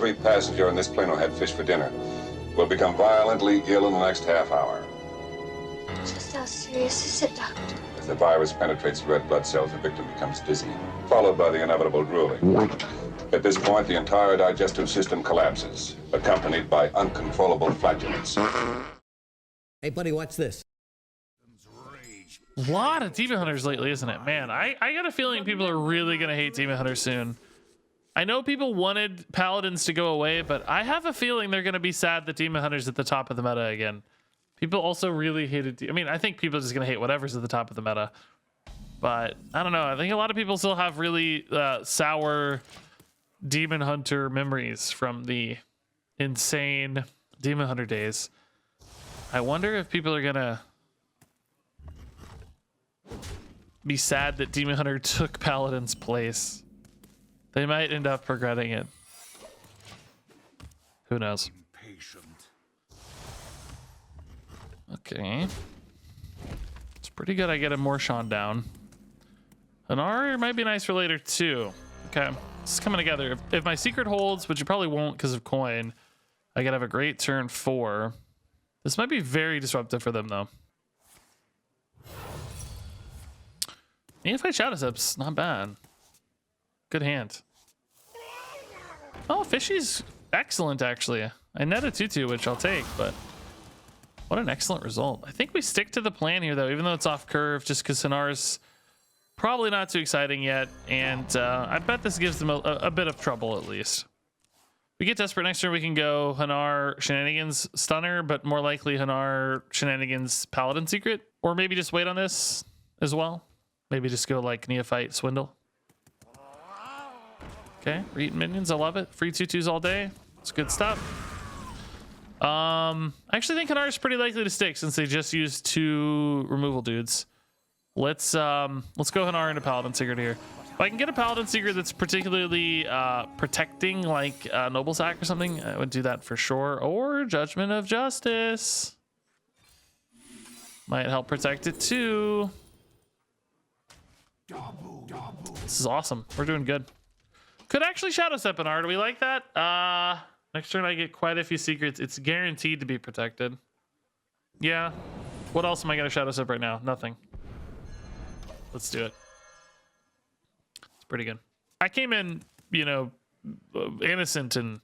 every passenger on this plane who had fish for dinner will become violently ill in the next half hour. Just how serious is it, Doctor? As the virus penetrates red blood cells, the victim becomes dizzy, followed by the inevitable drooling. At this point, the entire digestive system collapses, accompanied by uncontrollable flatulence. Hey, buddy, watch this. A lot of Demon Hunters lately, isn't it? Man, I got a feeling people are really going to hate Demon Hunters soon. I know people wanted Paladins to go away, but I have a feeling they're going to be sad that Demon Hunters at the top of the meta again. People also really hated... I mean, I think people are just going to hate whatever's at the top of the meta. But, I don't know. I think a lot of people still have really sour Demon Hunter memories from the insane Demon Hunter days. I wonder if people are going to be sad that Demon Hunter took Paladin's place. They might end up regretting it. Who knows? Okay. It's pretty good I get a Morshan down. An R might be nice for later too. Okay. This is coming together. If my secret holds, which it probably won't because of coin, I could have a great turn 4. This might be very disruptive for them though. Neophyte Shadow Steps, not bad. Good hand. Oh, Fishy's excellent actually. I net a 2/2, which I'll take, but what an excellent result. I think we stick to the plan here though, even though it's off curve, just because Hanar's probably not too exciting yet, and I bet this gives them a bit of trouble at least. We get desperate next turn, we can go Hanar Shenanigans Stunner, but more likely Hanar Shenanigans Paladin Secret, or maybe just wait on this as well. Maybe just go like Neophyte Swindle. Okay, we're eating minions, I love it. Free 2/2s all day, it's good stuff. I actually think Hanar is pretty likely to stick since they just used 2 removal dudes. Let's go Hanar into Paladin Secret here. If I can get a Paladin Secret that's particularly protecting, like Noble Sack or something, I would do that for sure. Or Judgment of Justice might help protect it too. This is awesome. We're doing good. Could actually Shadow Step an R. Do we like that? Next turn I get quite a few secrets. It's guaranteed to be protected. Yeah. What else am I gonna Shadow Step right now? Nothing. Let's do it. It's pretty good. I came in, you know, innocent and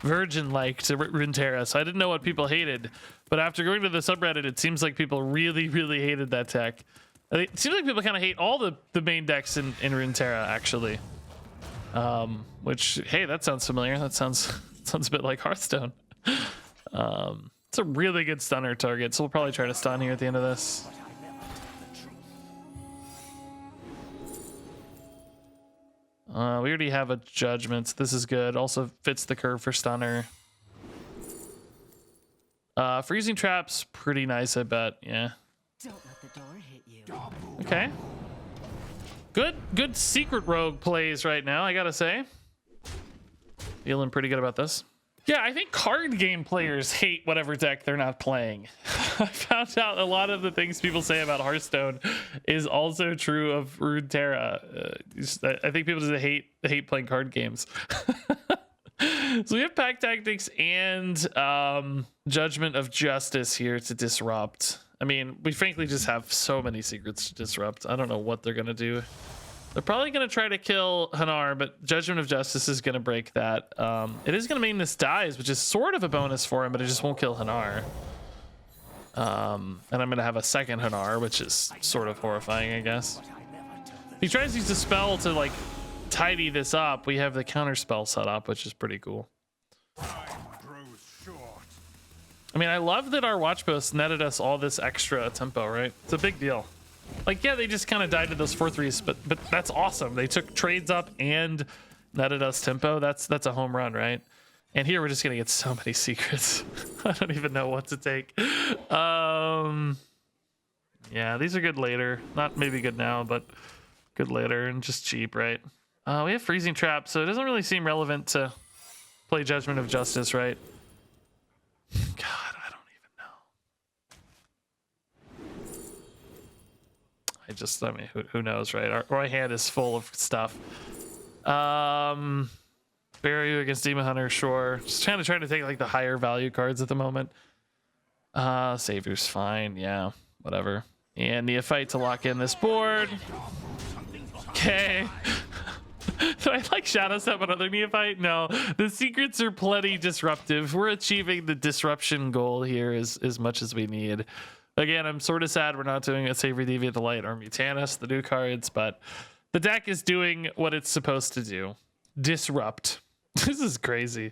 virgin-like to Runeterra, so I didn't know what people hated. But after going to the subreddit, it seems like people really, really hated that tech. It seems like people kind of hate all the main decks in Runeterra, actually. Which, hey, that sounds familiar. That sounds a bit like Hearthstone. It's a really good stunner target, so we'll probably try to stun here at the end of this. We already have a Judgment. This is good. Also fits the curve for stunner. Freezing Trap's pretty nice, I bet. Yeah. Don't let the door hit you. Okay. Good secret rogue plays right now, I gotta say. Feeling pretty good about this. Yeah, I think card game players hate whatever deck they're not playing. I found out a lot of the things people say about Hearthstone is also true of Runeterra. I think people just hate playing card games. So we have Pack Tactics and Judgment of Justice here to disrupt. I mean, we frankly just have so many secrets to disrupt. I don't know what they're gonna do. They're probably going to try to kill Hanar, but Judgment of Justice is going to break that. It is going to mean this dies, which is sort of a bonus for him, but it just won't kill Hanar. And I'm going to have a second Hanar, which is sort of horrifying, I guess. If he tries to use a spell to, like, tidy this up, we have the counter spell set up, which is pretty cool. I mean, I love that our watch posts netted us all this extra tempo, right? It's a big deal. Like, yeah, they just kind of died to those 4/3s, but that's awesome. They took trades up and netted us tempo. That's a home run, right? And here we're just gonna get so many secrets. I don't even know what to take. Yeah, these are good later. Not maybe good now, but good later and just cheap, right? We have Freezing Trap, so it doesn't really seem relevant to play Judgment of Justice, right? God. I mean, who knows, right? Our hand is full of stuff. Bury you against Demon Hunter, sure. Just trying to take like the higher value cards at the moment. Savior's fine, yeah, whatever. And Neophyte to lock in this board. Okay. Do I like Shadow Step another Neophyte? No, the secrets are plenty disruptive. We're achieving the disruption goal here as much as we need. Again, I'm sort of sad we're not doing a Savory, Deviate, the Light, or Mutanus, the new cards, but the deck is doing what it's supposed to do. Disrupt. This is crazy.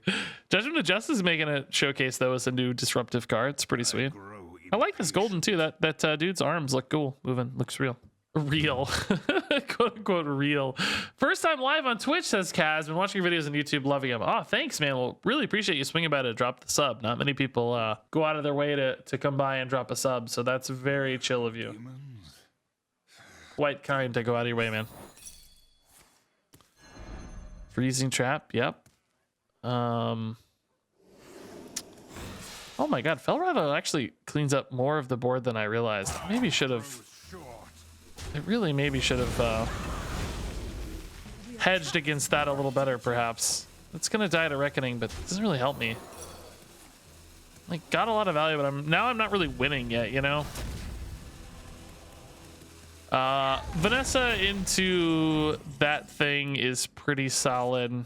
Judgment of Justice is making a showcase though as a new disruptive card. It's pretty sweet. I like this golden too. That dude's arms look cool. Moving, looks real. Real. Quote unquote real. First time live on Twitch, says Kaz. Been watching your videos on YouTube, loving them. Oh, thanks, man. Well, really appreciate you swinging by to drop the sub. Not many people go out of their way to come by and drop a sub, so that's very chill of you. Quite kind to go out of your way, man. Freezing Trap, yep. Oh my god, Felrado actually cleans up more of the board than I realized. Maybe should have. It really maybe should have hedged against that a little better, perhaps. It's gonna die to Reckoning, but it doesn't really help me. Like, got a lot of value, but I'm not really winning yet, you know? Vanessa into that thing is pretty solid,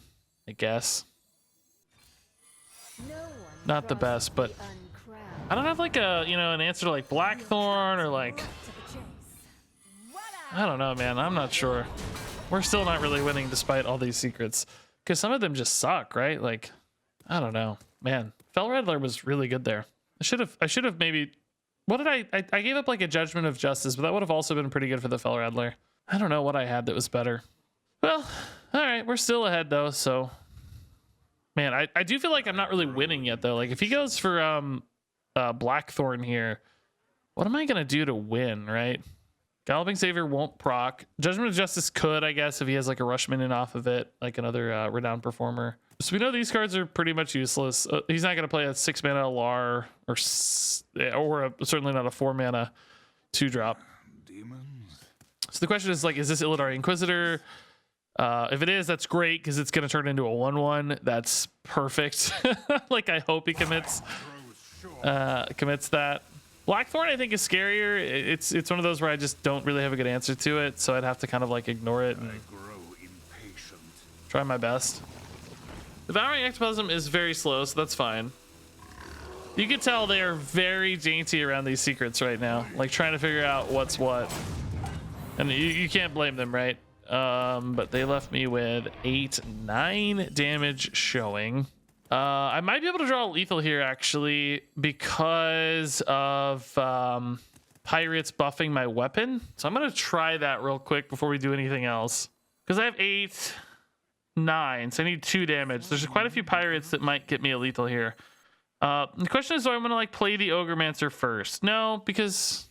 I guess. Not the best, but I don't have like a, you know, an answer to like Blackthorn or like, I don't know, man. I'm not sure. We're still not really winning despite all these secrets because some of them just suck, right? Like, I don't know, man. Felrattler was really good there. I should have maybe. What did I gave up like a Judgment of Justice, but that would have also been pretty good for the Felrattler. I don't know what I had that was better. Well, all right, we're still ahead though, so. Man, I do feel like I'm not really winning yet though. Like if he goes for Blackthorn here, what am I gonna do to win, right? Galloping Savior won't proc. Judgment of Justice could, I guess, if he has like a rush minion off of it, like another Renowned Performer. So we know these cards are pretty much useless. He's not gonna play a 6-mana Lar or certainly not a 4-mana 2-drop. So the question is like, is this Illidari Inquisitor? If it is, that's great because it's gonna turn into a 1/1. That's perfect. Like I hope he commits that. Blackthorn I think is scarier. It's one of those where I just don't really have a good answer to it, so I'd have to kind of like ignore it and try my best. Devouring Ectoplasm is very slow, so that's fine. You can tell they are very dainty around these secrets right now, like trying to figure out what's what, and you can't blame them, right? But they left me with 8-9 damage showing. I might be able to draw lethal here actually because of pirates buffing my weapon. So I'm gonna try that real quick before we do anything else. Because I have 8-9, so I need 2 damage. There's quite a few pirates that might get me a lethal here. The question is, do I want to like play the Ogremancer first? No, because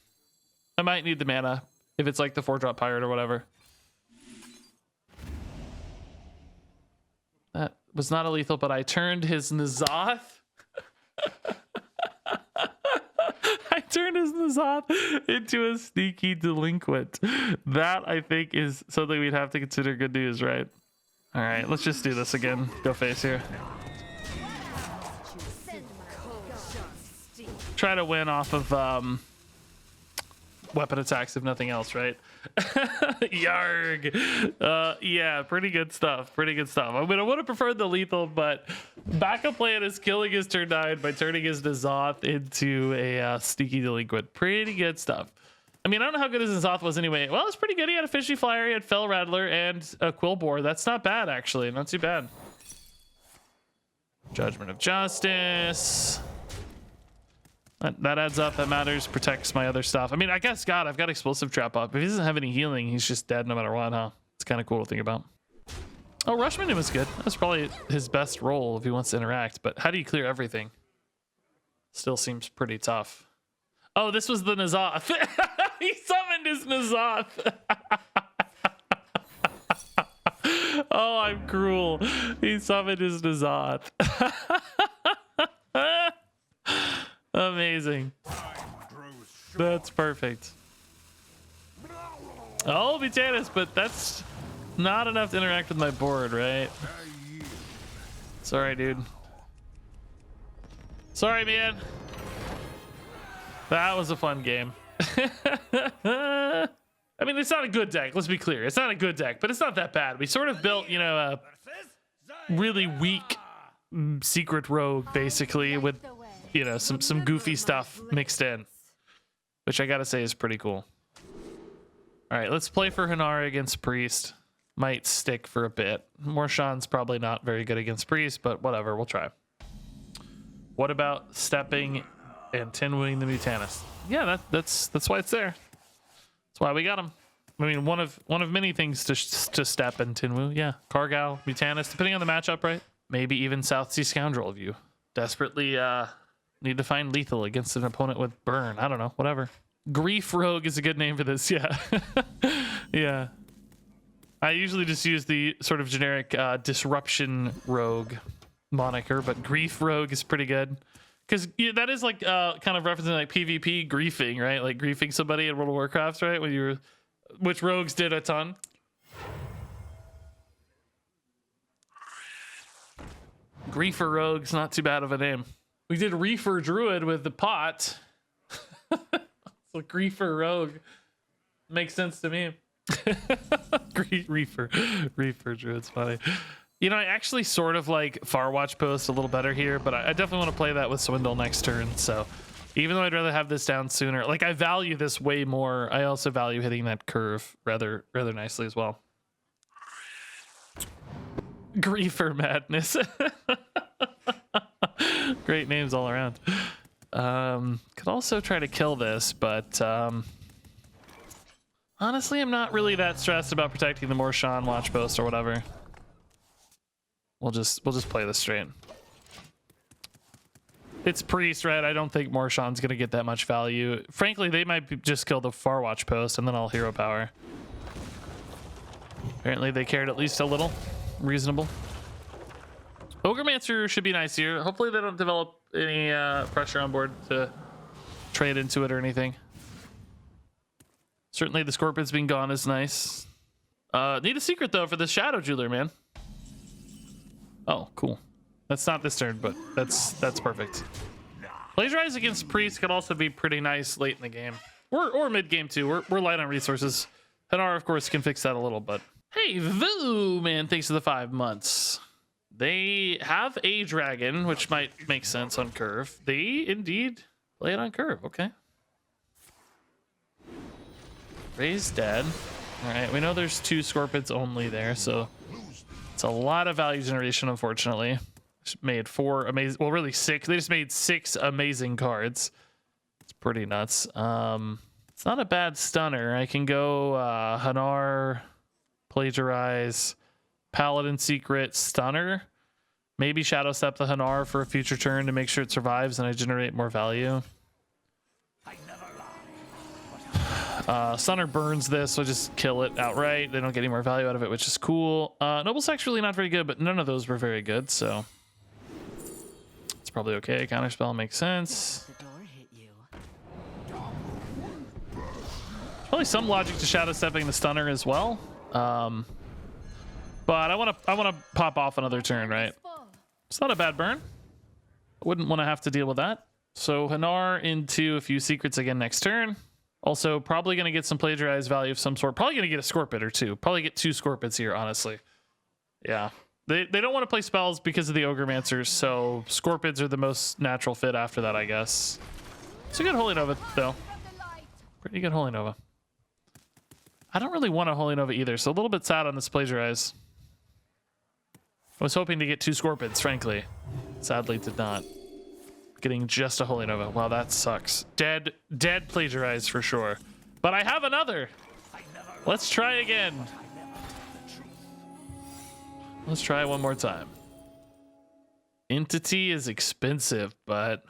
I might need the mana if it's like the 4-drop pirate or whatever. That was not a lethal, but I turned his N'Zoth. I turned his N'Zoth into a sneaky delinquent. That, I think, is something we'd have to consider good news, right? All right, let's just do this again. Go face here. Try to win off of weapon attacks, if nothing else, right? Yarg. Yeah, pretty good stuff. Pretty good stuff. I mean, I would have preferred the lethal, but backup plan is killing his turn 9 by turning his N'Zoth into a sneaky delinquent. Pretty good stuff. I mean, I don't know how good his N'Zoth was anyway. Well, it's pretty good. He had a Fishy Flyer, he had Felrattler, and a Quillbore. That's not bad, actually. Not too bad. Judgment of Justice. That adds up. That matters. Protects my other stuff. I mean, I guess, God, I've got Explosive Trap up. If he doesn't have any healing, he's just dead no matter what, huh? It's kind of cool to think about. Oh, Rush Minion was good. That's probably his best role if he wants to interact. But how do you clear everything? Still seems pretty tough. Oh, this was the N'Zoth. He summoned his N'Zoth. Oh, I'm cruel. He summoned his N'Zoth. Amazing. That's perfect. Oh, Mutanus, but that's not enough to interact with my board, right? Sorry, dude. Sorry, man. That was a fun game. I mean, it's not a good deck. Let's be clear. It's not a good deck, but it's not that bad. We sort of built, you know, a really weak secret rogue, basically, with, you know, some goofy stuff mixed in, which I gotta say is pretty cool. All right, let's play for Hanar against Priest. Might stick for a bit. Morshan's probably not very good against Priest, but whatever, we'll try. What about stepping and Tinwooing the Mutanus? Yeah, that's why it's there. That's why we got him. I mean, one of many things to step and Tinwoo. Yeah, Kargal, Mutanus, depending on the matchup, right? Maybe even South Sea Scoundrel if you desperately need to find lethal against an opponent with burn. I don't know, whatever. Grief Rogue is a good name for this. Yeah, yeah. I usually just use the sort of generic Disruption Rogue moniker, but Grief Rogue is pretty good. Because that is like kind of referencing like PvP griefing, right? Like griefing somebody in World of Warcraft, right? When you were, which rogues did a ton. Griefer Rogue's not too bad of a name. We did Reefer Druid with the pot. So Griefer Rogue makes sense to me. Reefer Druid's funny. You know, I actually sort of like Farwatch Post a little better here, but I definitely want to play that with Swindle next turn. So even though I'd rather have this down sooner, like I value this way more, I also value hitting that curve rather nicely as well. Griefer Madness. Great names all around. Could also try to kill this, but honestly, I'm not really that stressed about protecting the Morshan Watch Post or whatever. We'll just play this straight. It's Priest, right? I don't think Morshan's gonna get that much value. Frankly, they might just kill the Farwatch Post and then I'll hero power. Apparently they cared at least a little. Reasonable. Ogremancer should be nice here. Hopefully they don't develop any pressure on board to trade into it or anything. Certainly the Scorpions being gone is nice. Need a secret though for the Shadow Jeweler, man. Oh, cool. That's not this turn, but that's perfect. Plagiarize against Priest could also be pretty nice late in the game. Or mid game too. We're light on resources. Hanar, of course, can fix that a little, but hey, Voo, man, thanks for the 5 months. They have a dragon, which might make sense on curve. They indeed play it on curve. Okay. Ray's dead. All right, we know there's 2 Scorpions only there, so it's a lot of value generation, unfortunately. Just made 4 amazing, well, really 6. They just made 6 amazing cards. It's pretty nuts. It's not a bad stunner. I can go Hanar, Plagiarize, Paladin Secret, Stunner. Maybe Shadow Step the Hanar for a future turn to make sure it survives and I generate more value. Stunner burns this, so just kill it outright. They don't get any more value out of it, which is cool. Noble Sack's really not very good, but none of those were very good, so it's probably okay. Counterspell makes sense. Probably some logic to Shadow Stepping the Stunner as well. But I want to pop off another turn, right? It's not a bad burn. I wouldn't want to have to deal with that. So Hanar into a few secrets again next turn. Also, probably going to get some plagiarized value of some sort. Probably going to get a Scorpid or 2. Probably get 2 Scorpids here, honestly. Yeah. They don't want to play spells because of the Ogre-mancers, so Scorpids are the most natural fit after that, I guess. It's a good Holy Nova, though. Pretty good Holy Nova. I don't really want a Holy Nova either, so a little bit sad on this plagiarize. I was hoping to get 2 Scorpids, frankly. Sadly, did not. Getting just a Holy Nova. Wow, that sucks. Dead plagiarize for sure. But I have another. Let's try again. Let's try one more time. Entity is expensive, but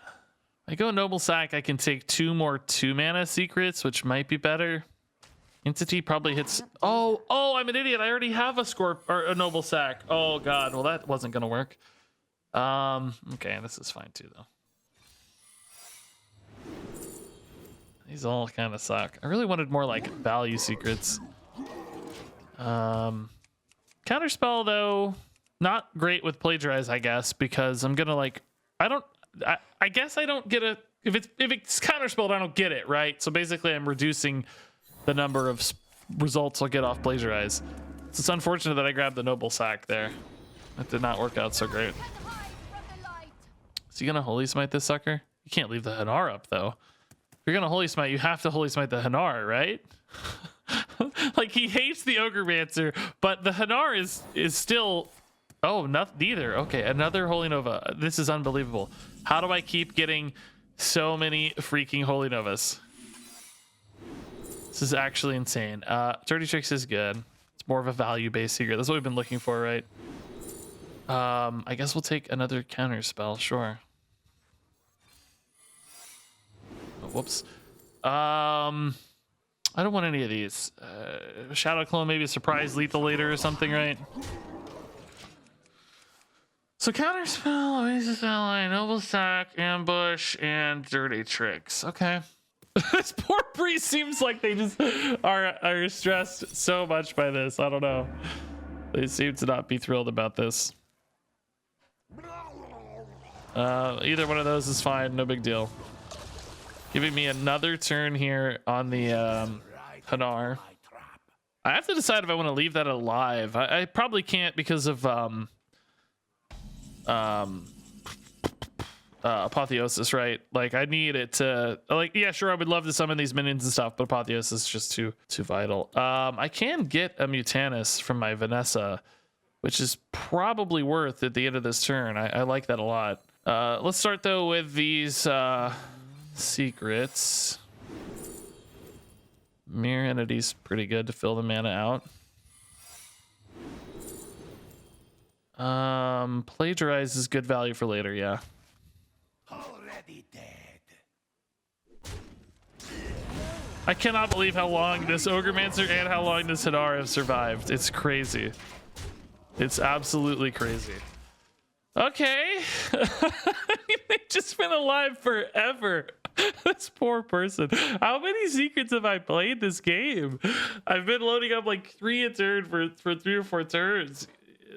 I go Noble Sack. I can take 2 more 2-mana secrets, which might be better. Entity probably hits. Oh, I'm an idiot. I already have a Noble Sack. Oh god. Well, that wasn't gonna work. Okay, this is fine too, though. These all kind of suck. I really wanted more like value secrets. Counterspell though. Not great with plagiarize, I guess, because I'm gonna like, I guess I don't get a, if it's counterspelled, I don't get it, right? So basically I'm reducing the number of results I'll get off plagiarize. So it's unfortunate that I grabbed the noble sack there. That did not work out so great. Is he gonna holy smite this sucker? You can't leave the Hanar up though. If you're gonna holy smite, you have to holy smite the Hanar, right? Like he hates the Ogremancer, but the Hanar is still. Oh, neither. Okay, another Holy Nova. This is unbelievable. How do I keep getting so many freaking Holy Novas? This is actually insane. Dirty Tricks is good. It's more of a value-based secret. That's what we've been looking for, right? I guess we'll take another counter spell, sure. Oh, whoops. I don't want any of these. Shadow Clone, maybe a surprise lethal later or something, right? So counterspell, Oasis Ally, Noble Sack, Ambush, and Dirty Tricks. Okay. This poor priest seems like they just are stressed so much by this. I don't know. They seem to not be thrilled about this. Either one of those is fine. No big deal. Giving me another turn here on the Hanar. I have to decide if I want to leave that alive. I probably can't because of Apotheosis, right? Like I need it to, like, yeah, sure, I would love to summon these minions and stuff, but Apotheosis is just too vital. I can get a Mutanus from my Vanessa, which is probably worth at the end of this turn. I like that a lot. Let's start though with these secrets. Mirror Entity's pretty good to fill the mana out. Plagiarize is good value for later, yeah. Already dead. I cannot believe how long this Ogremancer and how long this Hanar have survived. It's crazy. It's absolutely crazy. Okay. They've just been alive forever. This poor person. How many secrets have I played this game? I've been loading up like 3 a turn for 3 or 4 turns.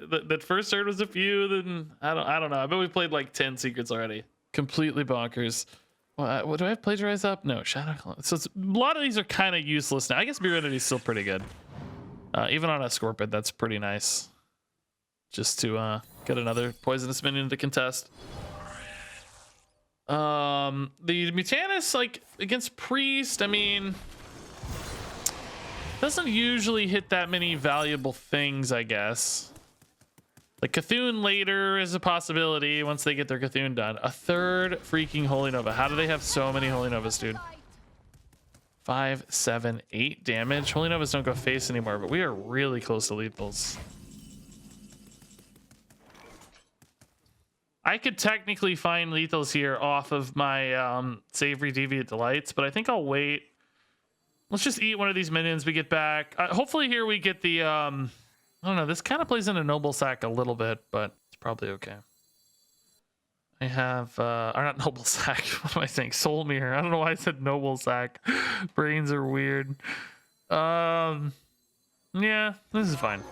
That first turn was a few, then I don't know. I bet we've played like 10 secrets already. Completely bonkers. What do I have plagiarized up? No, Shadow Clone. So a lot of these are kind of useless now. I guess Mirror Entity is still pretty good. Even on a Scorpid, that's pretty nice. Just to get another poisonous minion to contest. The Mutanus, like against Priest, I mean, doesn't usually hit that many valuable things, I guess. Like Cthulhu later is a possibility once they get their Cthulhu done. A third freaking Holy Nova. How do they have so many Holy Novas, dude? 5, 7, 8 damage. Holy Novas don't go face anymore, but we are really close to lethals. I could technically find lethals here off of my Savory Deviate Delights, but I think I'll wait. Let's just eat one of these minions we get back. Hopefully here we get the... I don't know, this kind of plays into Noble Sack a little bit, but it's probably okay. I have, or not Noble Sack, what do I think? Soul Mirror. I don't know why I said Noble Sack. Brains are weird. Yeah, this is fine.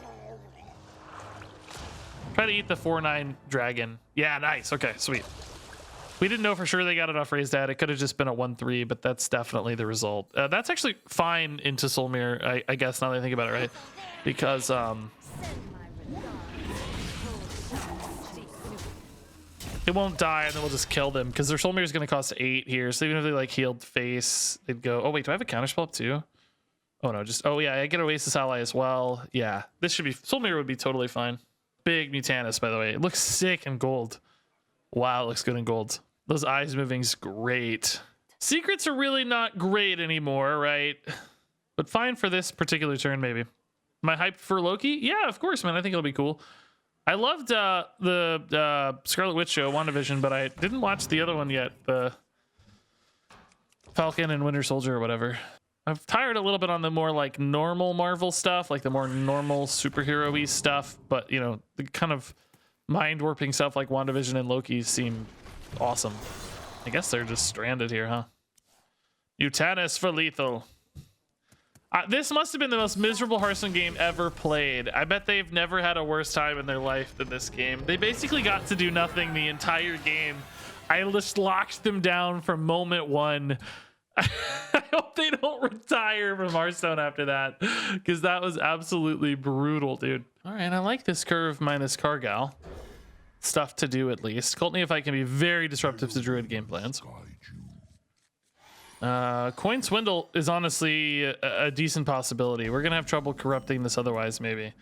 Try to eat the 4/9 dragon. Yeah, nice. Okay, sweet. We didn't know for sure they got enough raised at. It could have just been a 1/3, but that's definitely the result. That's actually fine into Soul Mirror, I guess, now that I think about it, right? Because, it won't die, and then we'll just kill them, because their Soul Mirror is going to cost 8 here, so even if they, like, healed face, they'd go... Oh, wait, do I have a counterspell up, too? Oh, no, just... Oh, yeah, I get Oasis Ally as well. Yeah, this should be... Soul Mirror would be totally fine. Big Mutanus, by the way. It looks sick in gold. Wow, it looks good in gold. Those eyes moving's great. Secrets are really not great anymore, right? But fine for this particular turn, maybe. Am I hyped for Loki? Yeah, of course, man. I think it'll be cool. I loved the Scarlet Witch show, WandaVision, but I didn't watch the other one yet. The Falcon and Winter Soldier or whatever. I've tired a little bit on the more like normal Marvel stuff, like the more normal superhero-y stuff. But, you know, the kind of mind-warping stuff like WandaVision and Loki seem awesome. I guess they're just stranded here, huh? Mutanus for lethal. This must have been the most miserable Hearthstone game ever played. I bet they've never had a worse time in their life than this game. They basically got to do nothing the entire game. I just locked them down from moment one. I hope they don't retire from Hearthstone after that, because that was absolutely brutal, dude. All right, I like this curve minus Cargal. Stuff to do at least. Cult Neophyte can be very disruptive to Druid game plans. Coin Swindle is honestly a decent possibility. We're gonna have trouble corrupting this otherwise, maybe.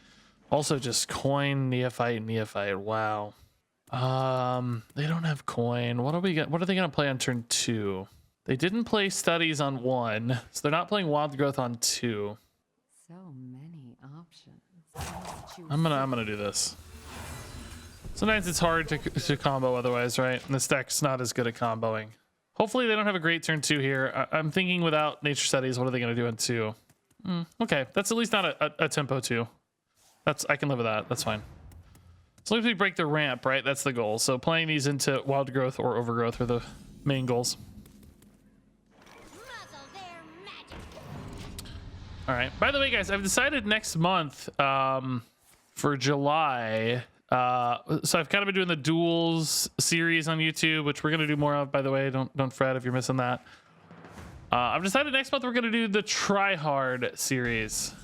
Also, just Coin, Neophyte, Neophyte. Wow. They don't have Coin. What are they gonna play on turn 2? They didn't play Studies on 1, so they're not playing Wild Growth on 2. So many options. I'm gonna do this. Sometimes it's hard to combo otherwise, right? And this deck's not as good at comboing. Hopefully they don't have a great turn 2 here. I'm thinking without Nature Studies, what are they gonna do on 2? Okay, that's at least not a tempo 2. I can live with that. That's fine. As long as we break the ramp, right? That's the goal. So playing these into Wild Growth or Overgrowth are the main goals. All right. By the way, guys, I've decided next month for July. So I've kind of been doing the duels series on YouTube, which we're gonna do more of. By the way, don't fret if you're missing that. I've decided next month we're gonna do the Try Hard series.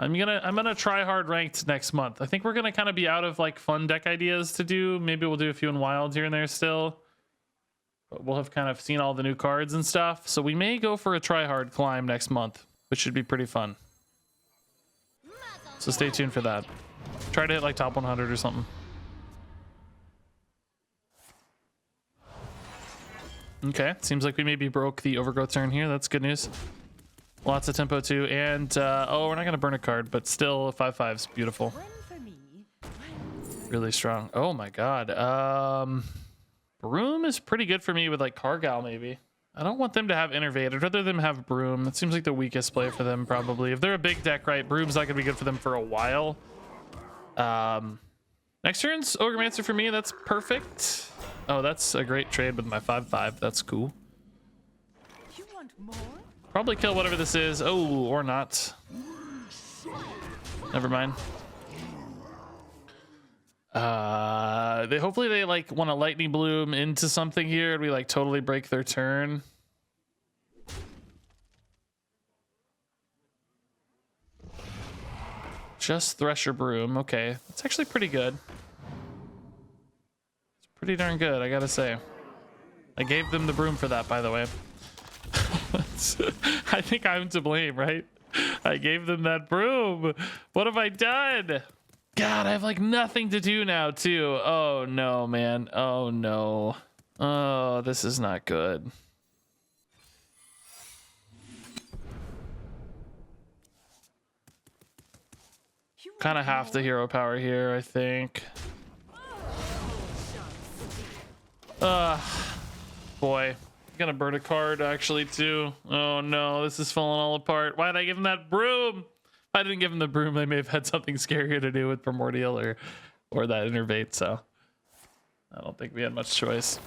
I'm gonna try hard ranked next month. I think we're gonna kind of be out of like fun deck ideas to do. Maybe we'll do a few in Wild here and there still. But we'll have kind of seen all the new cards and stuff. So we may go for a try hard climb next month, which should be pretty fun. So stay tuned for that. Try to hit like top 100 or something. Okay, seems like we maybe broke the Overgrowth turn here. That's good news. Lots of tempo too. And, oh, we're not going to burn a card, but still 5/5's beautiful. Really strong. Oh my god. Broom is pretty good for me with like Cargal maybe. I don't want them to have Innervate. I'd rather them have Broom. That seems like the weakest play for them probably. If they're a big deck, right, Broom's not gonna be good for them for a while. Next turn's Ogremancer for me. That's perfect. Oh, that's a great trade with my 5/5. That's cool. You want more? Probably kill whatever this is. Oh, or not. Never mind. Hopefully they like want to Lightning Bloom into something here and we like totally break their turn. Just Thresher Broom. Okay, that's actually pretty good. It's pretty darn good, I gotta say. I gave them the broom for that, by the way. I think I'm to blame, right? I gave them that broom. What have I done? God, I have like nothing to do now too. Oh no, man. Oh no. Oh, this is not good. Kind of have the hero power here, I think. Boy. Gonna burn a card actually too. Oh no, this is falling all apart. Why did I give him that broom? If I didn't give him the broom, they may have had something scarier to do with Primordial or that Innervate, so I don't think we had much choice.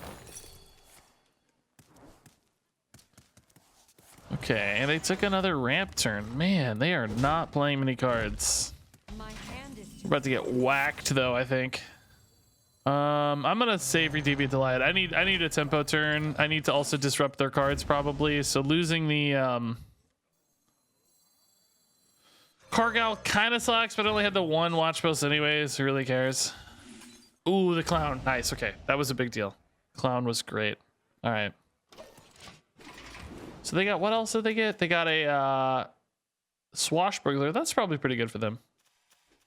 Okay, and they took another ramp turn. Man, they are not playing many cards. We're about to get whacked though, I think. I'm gonna Savory Deviate Deviate. I need a tempo turn. I need to also disrupt their cards probably. So losing the Cargal kind of sucks, but I only had the one watch post anyways. Who really cares? Ooh, the clown. Nice. Okay, that was a big deal. Clown was great. All right. So they got, what else did they get? They got a Swashbuckler. That's probably pretty good for them.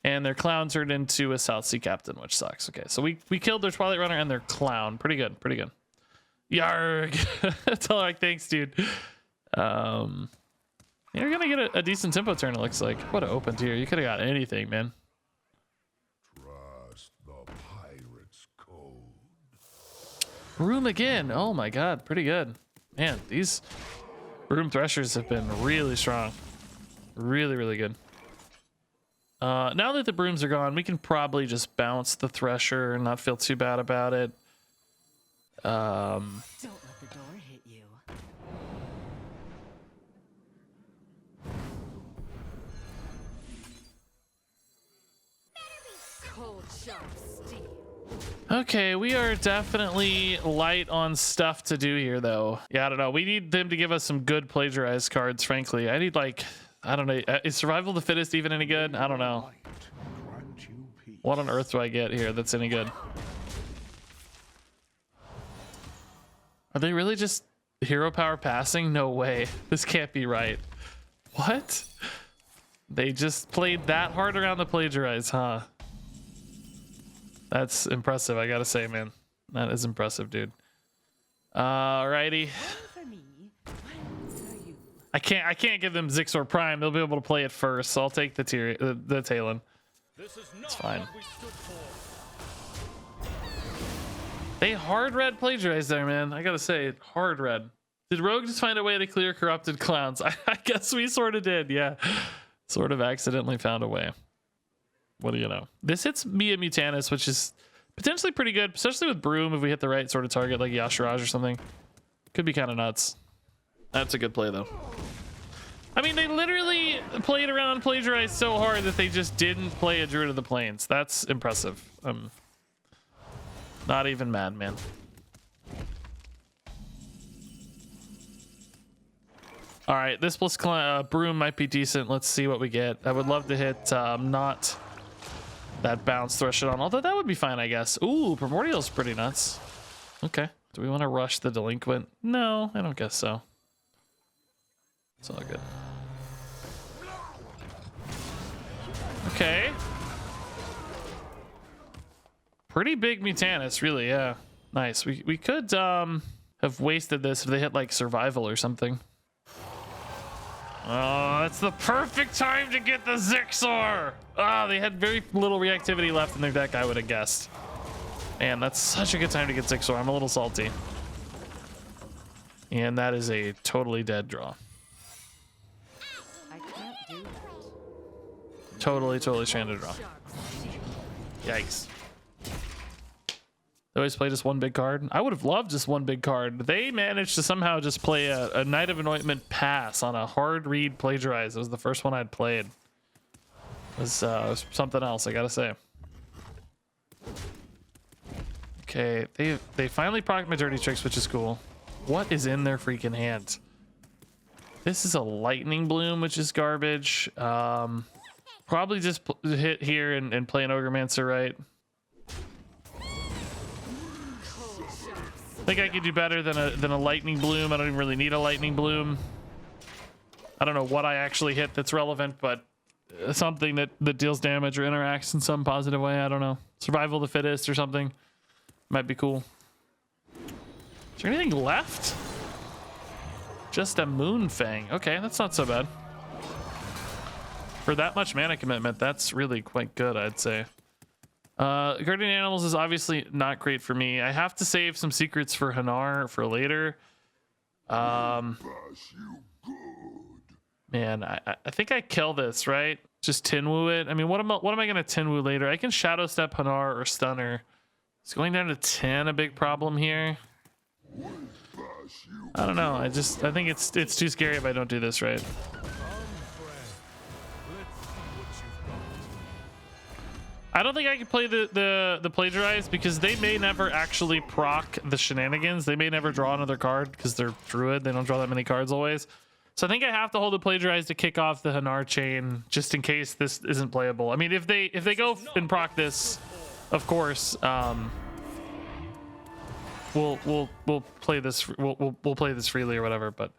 And their clown turned into a South Sea Captain, which sucks. Okay, so we killed their Twilight Runner and their clown. Pretty good, pretty good. Yarg. That's all right, thanks, dude. You're gonna get a decent tempo turn, it looks like. What have opened here? You could have got anything, man. Trust the pirate's code. Broom again. Oh my god, pretty good. Man, these Broom Threshers have been really strong. Really, really good. Now that the brooms are gone, we can probably just bounce the Thresher and not feel too bad about it. Don't let the door hit you. Okay, we are definitely light on stuff to do here, though. Yeah, I don't know. We need them to give us some good plagiarized cards, frankly. I need, like, I don't know. Is Survival of the Fittest even any good? I don't know. What on earth do I get here that's any good? Are they really just hero power passing? No way. This can't be right. What? They just played that hard around the plagiarize, huh? That's impressive, I gotta say, man. That is impressive, dude. Alrighty. I can't give them Zixor Prime. They'll be able to play it first, so I'll take the Talon. It's fine. They hard red plagiarized there, man. I gotta say, hard red. Did Rogue just find a way to clear corrupted clowns? I guess we sort of did, yeah. Sort of accidentally found a way. What do you know? This hits me a Mutanus, which is potentially pretty good, especially with Broom if we hit the right sort of target, like Yashiraj or something. Could be kind of nuts. That's a good play, though. I mean, they literally played around plagiarized so hard that they just didn't play a Druid of the Plains. That's impressive. Not even mad, man. All right, this plus Broom might be decent. Let's see what we get. I would love to hit not that bounce, thrush it on, although that would be fine, I guess. Ooh, Primordial's pretty nuts. Okay. Do we want to rush the Delinquent? No, I don't guess so. It's all good. Okay. Pretty big Mutanus, really, yeah. Nice. We could have wasted this if they hit like Survival or something. Oh, that's the perfect time to get the Zixor! Oh, they had very little reactivity left in their deck, I would have guessed. Man, that's such a good time to get Zixor. I'm a little salty. And that is a totally dead draw. I can't do that. Totally stranded draw. Yikes. They always play just one big card. I would have loved just one big card. They managed to somehow just play a Knight of Anointment pass on a hard read plagiarize. It was the first one I'd played. It was something else, I gotta say. Okay, they finally procced my dirty tricks, which is cool. What is in their freaking hand? This is a Lightning Bloom, which is garbage. Probably just hit here and play an Ogremancer, right? I think I could do better than a Lightning Bloom. I don't even really need a Lightning Bloom. I don't know what I actually hit that's relevant, but something that deals damage or interacts in some positive way. I don't know. Survival of the Fittest or something. Might be cool. Is there anything left? Just a Moonfang. Okay, that's not so bad. For that much mana commitment, that's really quite good, I'd say. Guardian Animals is obviously not great for me. I have to save some secrets for Hanar for later. Man, I think I kill this, right? Just Tinwoo it. I mean, what am I gonna Tinwoo later? I can Shadow Step Hanar or Stunner. Is going down to 10 a big problem here? I don't know. I think it's too scary if I don't do this right. I don't think I can play the plagiarize because they may never actually proc the shenanigans. They may never draw another card because they're Druid. They don't draw that many cards always. So I think I have to hold the plagiarize to kick off the Hanar chain just in case this isn't playable. I mean, if they go and proc this, of course, we'll play this. We'll play this freely or whatever. But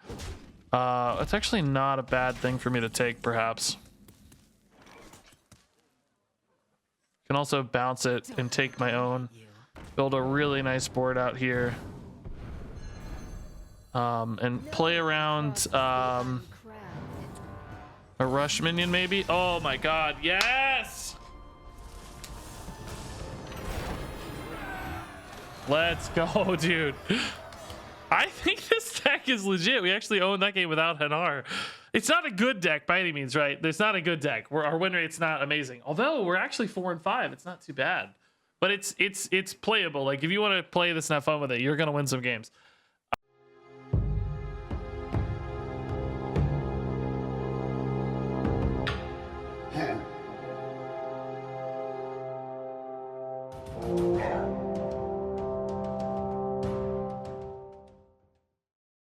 it's actually not a bad thing for me to take, perhaps. Can also bounce it and take my own. Build a really nice board out here. And play around a rush minion maybe. Oh my god, yes! Let's go, dude. I think this deck is legit. We actually own that game without Hanar. It's not a good deck by any means, right? It's not a good deck. Our win rate's not amazing. Although we're actually 4-5, it's not too bad. But it's playable. Like if you want to play this and have fun with it, you're gonna win some games.